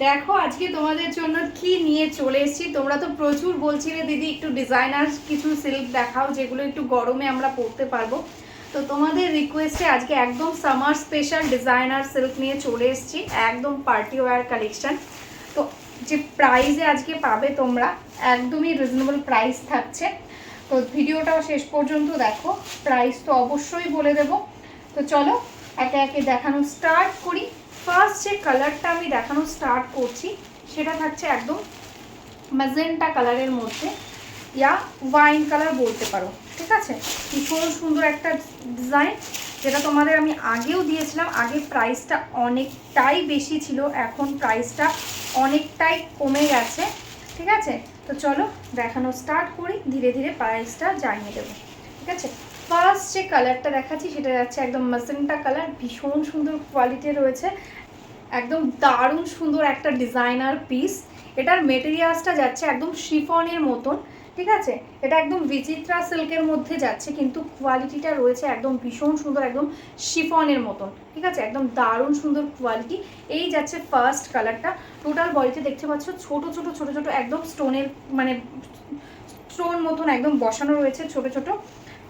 দেখো আজকে তোমাদের জন্য কি নিয়ে চলে এসেছি। তোমরা তো প্রচুর বলছিলে দিদি একটু ডিজাইনার কিছু সিল্ক দেখাও যেগুলো একটু গরমে আমরা পরতে পারবো। তো তোমাদের রিকোয়েস্টে আজকে একদম সামার স্পেশাল ডিজাইনার সিল্ক নিয়ে চলে এসেছি, একদম পার্টি ওয়্যার কালেকশন। তো যে প্রাইসে আজকে পাবে তোমরা, একদমই রিজনেবল প্রাইস থাকছে। তো ভিডিওটাও শেষ পর্যন্ত দেখো, প্রাইস তো অবশ্যই বলে দেবো। তো চলো একে একে দেখানো স্টার্ট করি। ফার্স্ট যে কালারটা আমি দেখানো স্টার্ট করছি সেটা থাকছে একদম ম্যাজেন্টা কালারের মধ্যে, ইয়া ওয়াইন কালার বলতে পারো, ঠিক আছে। ভীষণ সুন্দর একটা ডিজাইন, যেটা তোমাদের আমি আগেও দিয়েছিলাম। আগে প্রাইসটা অনেকটাই বেশি ছিল, এখন প্রাইসটা অনেকটাই কমে গেছে, ঠিক আছে। তো চলো দেখানো স্টার্ট করি, ধীরে ধীরে প্রাইসটা জানিয়ে দেবো, ঠিক আছে। ফার্স্ট যে কালারটা দেখাচ্ছি সেটা যাচ্ছে একদম ম্যাজেন্টা কালার, ভীষণ সুন্দর কোয়ালিটি রয়েছে, একদম দারুণ সুন্দর একটা ডিজাইনার পিস। এটার মেটেরিয়ালসটা যাচ্ছে একদম শিফনের মতন, ঠিক আছে। এটা একদম বিচিত্রা সিল্কের মধ্যে যাচ্ছে, কিন্তু কোয়ালিটিটা রয়েছে একদম ভীষণ সুন্দর, একদম শিফনের মতন, ঠিক আছে। একদম দারুণ সুন্দর কোয়ালিটি। এই যাচ্ছে ফার্স্ট কালারটা। টোটাল বডিতে দেখতে পাচ্ছ ছোট ছোট ছোট ছোট একদম স্টোনের মানে স্টোন মতন একদম বসানো রয়েছে ছোট ছোট,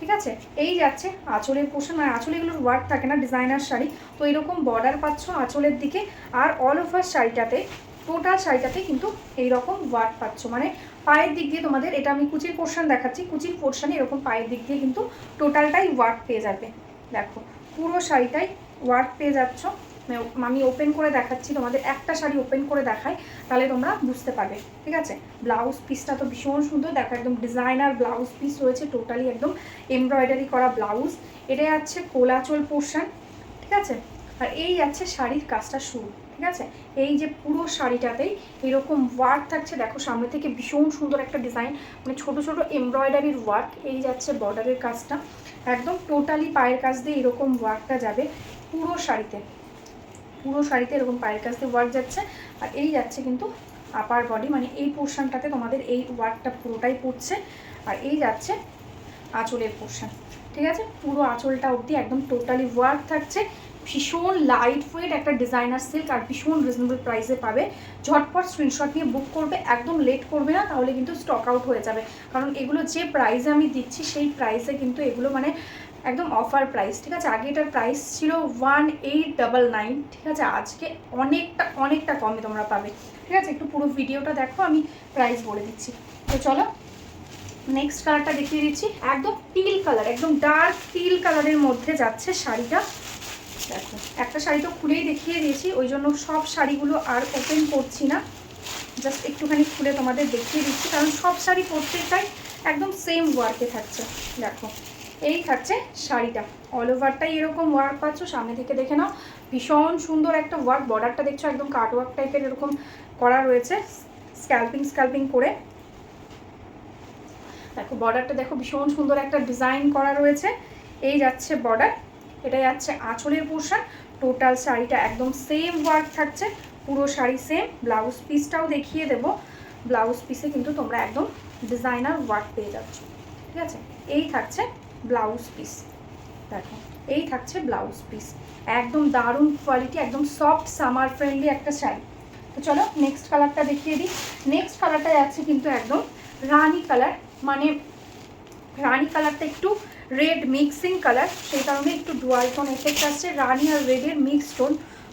ঠিক আছে। এই যাচ্ছে আঁচলের পোর্শন, মানে আঁচলে এগুলোর ওয়ার্ক থাকে না ডিজাইনার শাড়ি, তো এরকম বর্ডার পাচ্ছ আঁচলের দিকে। আর অল ওভার শাড়িটাতে, টোটাল শাড়িটাতে কিন্তু এইরকম ওয়ার্ক পাচ্ছ, মানে পায়ের দিক দিয়ে তোমাদের, এটা আমি কুচির পোর্শন দেখাচ্ছি, কুচির পোর্শনে এরকম পায়ের দিক দিয়ে কিন্তু টোটালটাই ওয়ার্ক পেয়ে যাবে। দেখো পুরো শাড়িটাই ওয়ার্ক পেয়ে যাচ্ছ। আমি ওপেন করে দেখাচ্ছি তোমাদের, একটা শাড়ি ওপেন করে দেখাই তাহলে তোমরা বুঝতে পারবে, ঠিক আছে। ব্লাউজ পিসটা তো ভীষণ সুন্দর, দেখো একদম ডিজাইনার ব্লাউজ পিস রয়েছে, টোটালি একদম এমব্রয়ডারি করা ব্লাউজ। এটা যাচ্ছে কোলাচল পোর্শন, ঠিক আছে। আর এই যাচ্ছে শাড়ির কাজটা শুরু, ঠিক আছে। এই যে পুরো শাড়িটাতেই এরকম ওয়ার্ক থাকছে, দেখো সামনে থেকে ভীষণ সুন্দর একটা ডিজাইন, মানে ছোট ছোট এমব্রয়ডারির ওয়ার্ক। এই যাচ্ছে বর্ডারের কাজটা, একদম টোটালি পায়ের কাজ দিয়ে এরকম ওয়ার্কটা যাবে পুরো শাড়িতে, পুরো শাড়িতে এরকম পায়ের কাছ দিয়ে ওয়ার্ক যাচ্ছে। আর এই যাচ্ছে কিন্তু আপার বডি, মানে এই পোর্শনটাতে তোমাদের এই ওয়ার্কটা পুরোটাই পড়ছে। আর এই যাচ্ছে আঁচলের পোর্শন, ঠিক আছে। পুরো আঁচলটা অবধি একদম টোটালি ওয়ার্ক থাকছে। ভীষণ লাইট ওয়েট একটা ডিজাইনার সিল্ক, আর ভীষণ রিজনেবল প্রাইসে পাবে। ঝটপট স্ক্রিনশট নিয়ে বুক করবে, একদম লেট করবে না, তাহলে কিন্তু স্টক আউট হয়ে যাবে। কারণ এগুলো যে প্রাইসে আমি দিচ্ছি সেই প্রাইসে কিন্তু এগুলো মানে একদম অফার প্রাইস, ঠিক আছে। আগে এটার প্রাইস ছিল 1899, ঠিক আছে। আজকে অনেকটা অনেকটা কমে তোমরা পাবে, ঠিক আছে। একটু পুরো ভিডিওটা দেখো, আমি প্রাইস বলে দিচ্ছি। তো চলো নেক্সট কালারটা দেখিয়ে দিচ্ছি, একদম টিল কালার, একদম ডার্ক টিল কালারের মধ্যে যাচ্ছে শাড়িটা। দেখো একটা শাড়ি তো খুলেই দেখিয়ে দিয়েছি, ওই জন্য সব শাড়িগুলো আর ওপেন করছি না, জাস্ট একটুখানি খুলে তোমাদের দেখিয়ে দিচ্ছি, কারণ সব শাড়ি প্রত্যেকটাই একদম সেম ওয়ার্কে থাকছে। দেখো এই থাকছে শাড়িটা, অল ওভারটাই এরকম ওয়ার্ক পাচ্ছ, সামনে থেকে দেখে নাও। ভীষণ সুন্দর একটা ওয়ার্ক, বর্ডারটা দেখছো একদম কাট ওয়ার্ক টাইপের এরকম করা রয়েছে, স্ক্যাল্পিং স্ক্যাল্পিং করে। দেখো বর্ডারটা দেখো, ভীষণ সুন্দর একটা ডিজাইন করা রয়েছে। এই যাচ্ছে বর্ডার, এটা যাচ্ছে আঁচলের পোর্শন। টোটাল শাড়িটা একদম সেম ওয়ার্ক থাকছে, পুরো শাড়ি সেম। ব্লাউজ পিসটাও দেখিয়ে দেবো, ব্লাউজ পিসে কিন্তু তোমরা একদম ডিজাইনার ওয়ার্ক পেয়ে যাচ্ছ, ঠিক আছে। এই থাকছে ব্লাউজ পিস, দেখো এই থাকছে ব্লাউজ পিস, একদম দারুণ কোয়ালিটি, একদম সফট সামার ফ্রেন্ডলি একটা শাড়ি। তো চলো নেক্সট কালারটা দেখিয়ে দিই। নেক্সট কালারটা যাচ্ছে কিন্তু একদম রানি কালার, মানে রানি কালারটা একটু রেড মিক্সিং কালার, সেই কারণে একটু ডুয়াল টোন এফেক্ট আসছে, রানি আর রেডের মিক্স টোন।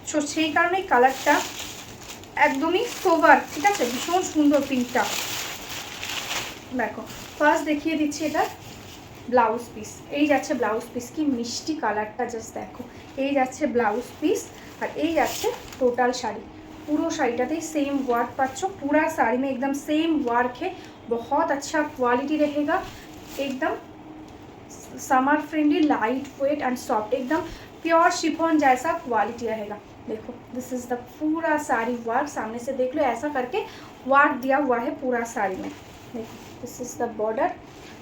সো সেই কারণেই কালারটা একদমই সোভার, ঠিক আছে। ভীষণ সুন্দর পিঙ্কটা। দেখো ফার্স্ট দেখিয়ে দিচ্ছি এটা ব্লাউজ পিস, এই যাচ্ছে ব্লাউজ পিস, কি মিষ্টি কালারটা জাস্ট দেখো। এই যাচ্ছে ব্লাউজ পিস, আর এই যাচ্ছে টোটাল শাড়ি। पूरा শাড়িটাতেই सेम वर्क पाচ্ছ, पूरा साड़ी में एकदम सेम वर्क है, बहुत अच्छा क्वालिटी रहेगा, एकदम summer friendly, light weight and soft, एकदम प्योर शिफॉन जैसा क्वालिटी रहेगा। देखो दिस इज द पूरा साड़ी वर्क, सामने से देख लो ऐसा करके वर्क दिया हुआ है पूरा साड़ी में। देखो दिस इज द बॉर्डर,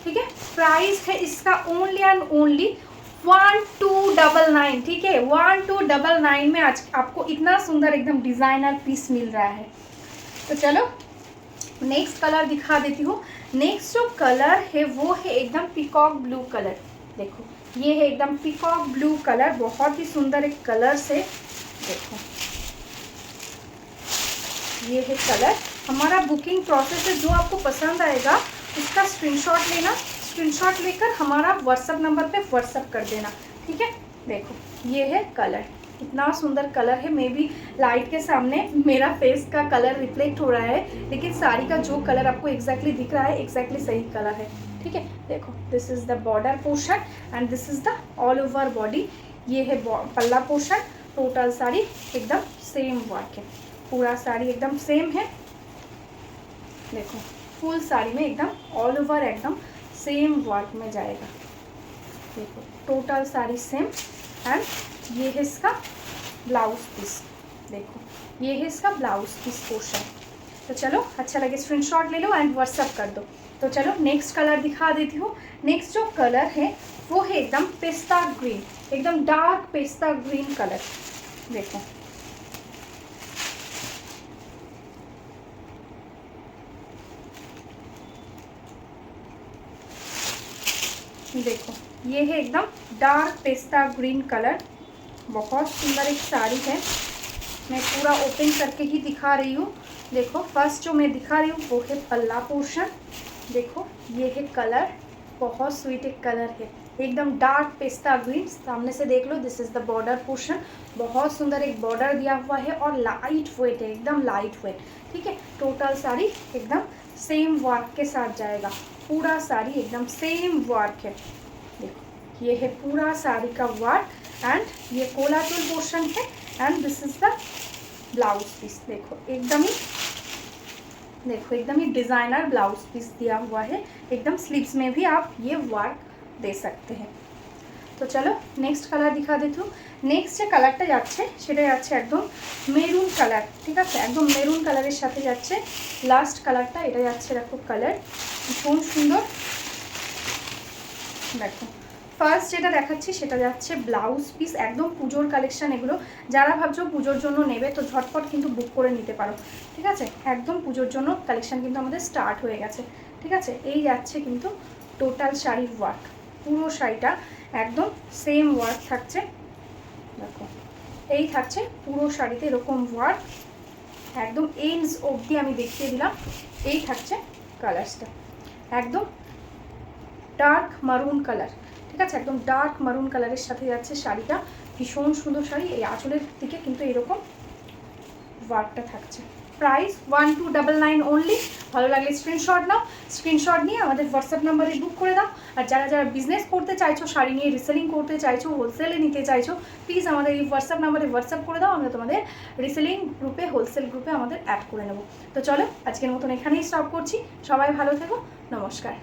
ठीक है। प्राइस है इसका ओनली एंड ओनली 1299, ठीक है। 1299 में आज आपको इतना सुंदर एकदम डिजाइनर पीस मिल रहा है। तो चलो नेक्स्ट कलर दिखा देती हूँ। नेक्स्ट जो कलर है वो है एकदम पीकॉक ब्लू कलर। देखो ये है एकदम पीकॉक ब्लू कलर, बहुत ही सुंदर एक कलर से। देखो ये है कलर। हमारा बुकिंग प्रोसेस है, जो आपको पसंद आएगा उसका स्क्रीनशॉट लेना, स्क्रीनशॉट लेकर हमारा व्हाट्सअप नंबर पे व्हाट्सअप कर देना, ठीक है। देखो ये है कलर, इतना सुंदर कलर है। मे बी लाइट के सामने मेरा फेस का कलर रिफ्लेक्ट हो रहा है, लेकिन साड़ी का जो कलर आपको एग्जैक्टली दिख रहा है एग्जैक्टली सही कलर है, ठीक है। देखो this is the border portion and this is the all over body. ये है पल्ला पोर्शन। टोटल साड़ी एकदम सेम वर्क है, पूरा साड़ी एकदम सेम है। देखो फुल साड़ी में एकदम ऑल ओवर एकदम सेम वर्क में जाएगा। देखो टोटल साड़ी सेम एंड ये है इसका ब्लाउज पीस। देखो ये है इसका ब्लाउज पीस पोर्शन। तो चलो अच्छा लगे स्क्रीनशॉट ले लो एंड व्हाट्सअप कर दो। तो चलो नेक्स्ट कलर दिखा देती हूँ। नेक्स्ट जो कलर है वो है एकदम पेस्ता ग्रीन, एकदम डार्क पेस्ता ग्रीन कलर। देखो देखो ये है एकदम डार्क पेस्ता ग्रीन कलर। बहुत सुंदर एक साड़ी है, मैं पूरा ओपन करके ही दिखा रही हूँ। देखो फर्स्ट जो मैं दिखा रही हूँ वो है पल्ला पोर्शन। देखो ये है कलर, बहुत स्वीट एक कलर है, एकदम डार्क पेस्ता ग्रीन। सामने से देख लो, this is the border portion. बहुत सुंदर एक बॉर्डर दिया हुआ है और लाइट वेट है, एकदम लाइट वेट, ठीक है। टोटल साड़ी एकदम सेम वर्क के साथ जाएगा, पूरा साड़ी एकदम सेम वर्क है। देखो ये है पूरा साड़ी का वर्क एंड ये कोलाचुल पोर्शन है and this is the blouse piece. देखो एकदम ही डिज़ाइनर ब्लाउज पीस दिया हुआ है, एकदम स्लीव्स में भी आप ये वर्क दे सकते हैं। तो चलो नेक्स्ट कलर दिखा देती हूँ। नेক্সট যে কালারটা যাচ্ছে সেটা যাচ্ছে একদম মেরুন কালার, ঠিক আছে, একদম মেরুন কালারের সাথে যাচ্ছে। লাস্ট কালারটা এটা যাচ্ছে, দেখো কালার ভীষণ সুন্দর। দেখো ফার্স্ট যেটা দেখাচ্ছি সেটা যাচ্ছে ব্লাউজ পিস, একদম পুজোর কালেকশন এগুলো। যারা ভাবছো পুজোর জন্য নেবে তো ঝটপট কিন্তু বুক করে নিতে পারো, ঠিক আছে। একদম পুজোর জন্য কালেকশন কিন্তু আমাদের স্টার্ট হয়ে গেছে, ঠিক আছে। এই যাচ্ছে কিন্তু টোটাল শাড়ির ওয়ার্ক, পুরো শাড়িটা একদম সেম ওয়ার্ক থাকছে। দেখো এই থাকছে পুরো শাড়িতে এরকম ওয়ার্ক, একদম এন্ডস অবধি আমি দেখিয়ে দিলাম। এই থাকছে কালারসটা একদম ডার্ক মারুন কালার, ঠিক আছে, একদম ডার্ক মারুন কালারের সাথে যাচ্ছে শাড়িটা। ভীষণ সুন্দর শাড়ি। এই আঁচলের দিকে কিন্তু এরকম ওয়ার্কটা থাকছে। Price 1299 only. ভালো লাগলে স্ক্রিনশট নাও, স্ক্রিনশট নিয়ে আমাদের হোয়াটসঅ্যাপ নাম্বারে বুক করে দাও। আর যারা যারা বিজনেস করতে চাইছো, শাড়ি নিয়ে রিসেলিং করতে চাইছো, হোলসেলে নিতে চাইছো, প্লিজ আমাদের এই হোয়াটসঅ্যাপ নাম্বারে হোয়াটসঅ্যাপ করে দাও। আমরা তোমাদের রিসেলিং গ্রুপে, হোলসেল গ্রুপে আমাদের অ্যাড করে নেব। তো চলো আজকের মতন এখানেই স্টপ করছি। সবাই ভালো থেকো, নমস্কার।